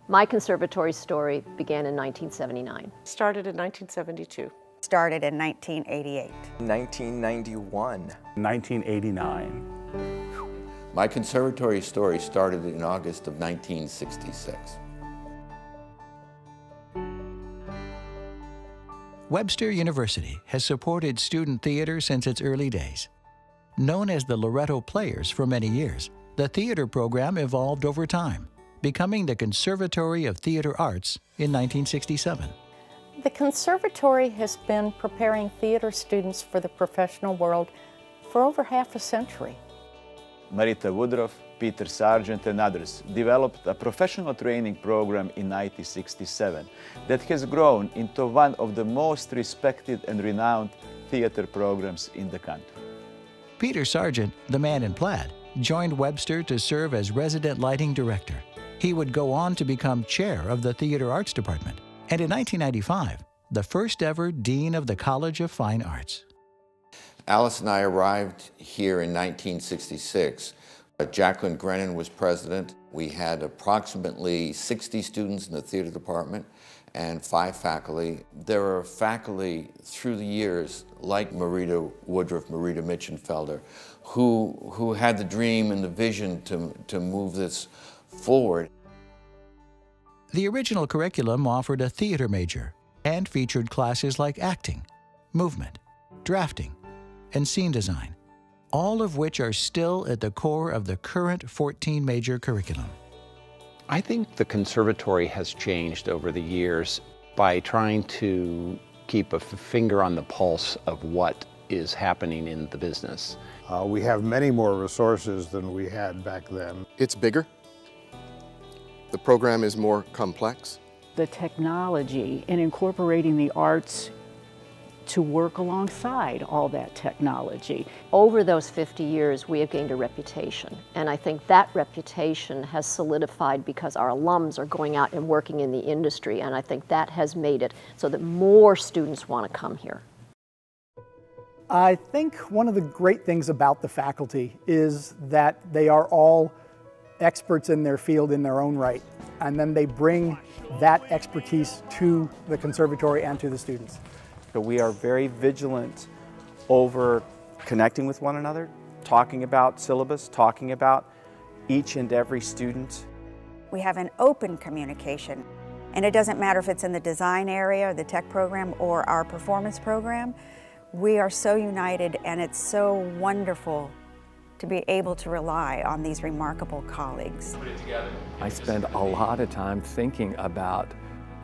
My conservatory story began in 1979. Started in 1972. Started in 1988. 1991. 1989. My conservatory story started in August of 1966. Webster University has supported student theater since its early days. Known as the Loretto Players for many years, the theater program evolved over time, becoming the Conservatory of Theater Arts in 1967. The Conservatory has been preparing theater students for the professional world for over half a century. Marita Woodruff, Peter Sargent, and others developed a professional training program in 1967 that has grown into one of the most respected and renowned theater programs in the country. Peter Sargent, the man in plaid, joined Webster to serve as resident lighting director. He would go on to become chair of the Theater Arts Department, and in 1995, the first ever dean of the College of Fine Arts. Alice and I arrived here in 1966. Jacqueline Grennan was president. We had approximately 60 students in the theater department and 5 faculty. There are faculty through the years, like Marita Woodruff, Marita Mitchenfelder, who had the dream and the vision to move this forward. The original curriculum offered a theater major and featured classes like acting, movement, drafting, and scene design, all of which are still at the core of the current 14 major curriculum. I think the conservatory has changed over the years by trying to keep a finger on the pulse of what is happening in the business. We have many more resources than we had back then. It's bigger. The program is more complex. The technology and incorporating the arts to work alongside all that technology. Over those 50 years, we have gained a reputation, and I think that reputation has solidified because our alums are going out and working in the industry, and I think that has made it so that more students want to come here. I think one of the great things about the faculty is that they are all experts in their field in their own right, and then they bring that expertise to the conservatory and to the students. So we are very vigilant over connecting with one another, talking about syllabus, talking about each and every student. We have an open communication, and it doesn't matter if it's in the design area, or the tech program, or our performance program. We are so united, and it's so wonderful to be able to rely on these remarkable colleagues. I spend a lot of time thinking about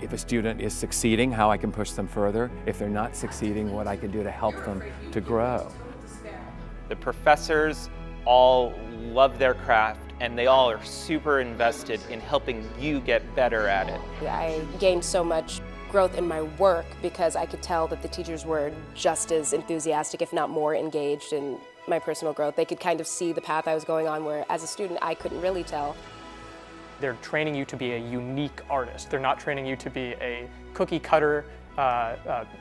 if a student is succeeding, how I can push them further. If they're not succeeding, what I can do to help them to grow. The professors all love their craft, and they all are super invested in helping you get better at it. I gained so much growth in my work because I could tell that the teachers were just as enthusiastic, if not more engaged in my personal growth. They could kind of see the path I was going on, where as a student I couldn't really tell. They're training you to be a unique artist. They're not training you to be a cookie cutter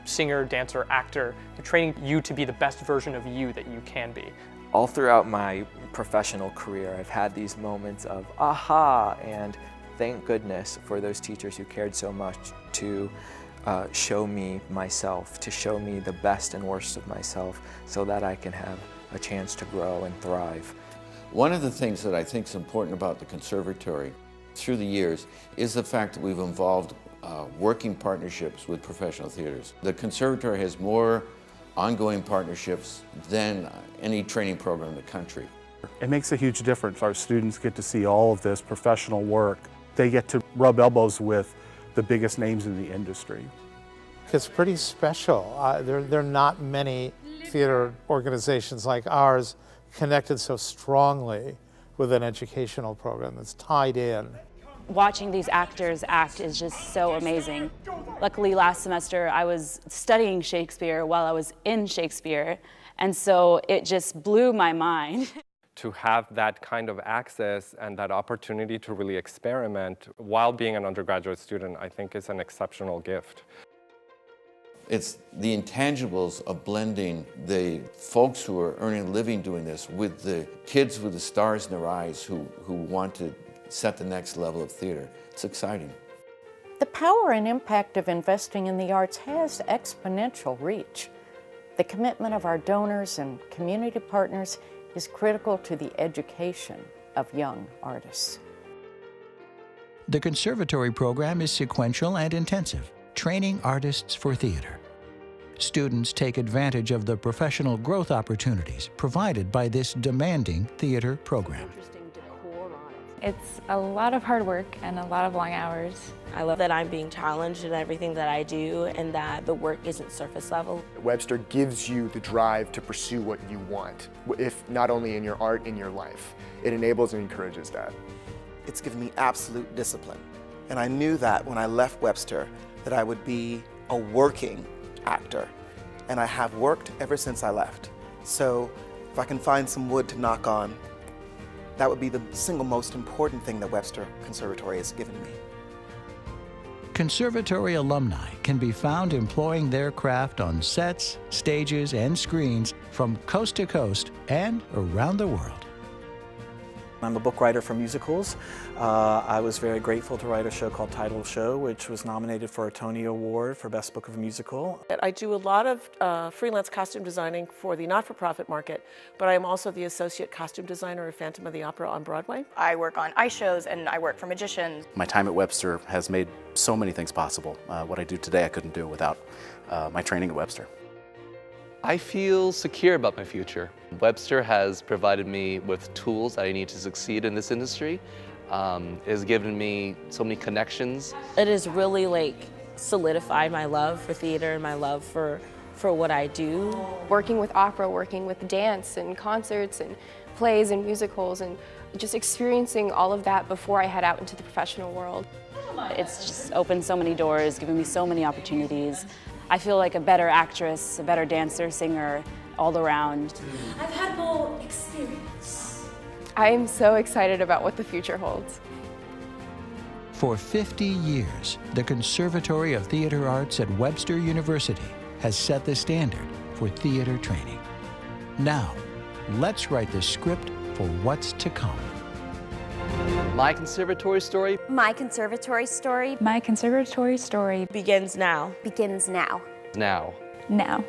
singer, dancer, actor. They're training you to be the best version of you that you can be. All throughout my professional career, I've had these moments of aha, and thank goodness for those teachers who cared so much to show me myself, to show me the best and worst of myself so that I can have a chance to grow and thrive. One of the things that I think is important about the conservatory through the years is the fact that we've involved working partnerships with professional theaters. The conservatory has more ongoing partnerships than any training program in the country. It makes a huge difference. Our students get to see all of this professional work. They get to rub elbows with the biggest names in the industry. It's pretty special. There are not many theater organizations like ours connected so strongly with an educational program that's tied in. Watching these actors act is just so amazing. Luckily, last semester I was studying Shakespeare while I was in Shakespeare, and so it just blew my mind. To have that kind of access and that opportunity to really experiment while being an undergraduate student, I think is an exceptional gift. It's the intangibles of blending the folks who are earning a living doing this with the kids with the stars in their eyes who want to set the next level of theater. It's exciting. The power and impact of investing in the arts has exponential reach. The commitment of our donors and community partners is critical to the education of young artists. The Conservatory program is sequential and intensive, training artists for theater. Students take advantage of the professional growth opportunities provided by this demanding theater program. It's a lot of hard work and a lot of long hours. I love that I'm being challenged in everything that I do and that the work isn't surface level. Webster gives you the drive to pursue what you want, if not only in your art, in your life. It enables and encourages that. It's given me absolute discipline. And I knew that when I left Webster, that I would be a working actor. And I have worked ever since I left. So if I can find some wood to knock on, that would be the single most important thing that Webster Conservatory has given me. Conservatory alumni can be found employing their craft on sets, stages, and screens from coast to coast and around the world. I'm a book writer for musicals. I was very grateful to write a show called Untitled Chapter, which was nominated for a Tony Award for Best Book of a Musical. I do a lot of freelance costume designing for the not-for-profit market, but I am also the associate costume designer of Phantom of the Opera on Broadway. I work on ice shows and I work for magicians. My time at Webster has made so many things possible. What I do today I couldn't do without my training at Webster. I feel secure about my future. Webster has provided me with tools I need to succeed in this industry. It has given me so many connections. It has really solidified my love for theater and my love for what I do. Working with opera, working with dance and concerts and plays and musicals and just experiencing all of that before I head out into the professional world. It's just opened so many doors, given me so many opportunities. I feel like a better actress, a better dancer, singer, all around. I've had more experience. I am so excited about what the future holds. For 50 years, the Conservatory of Theater Arts at Webster University has set the standard for theater training. Now, let's write the script for what's to come. My conservatory story. My conservatory story. My conservatory story begins now. Begins now. Now. Now.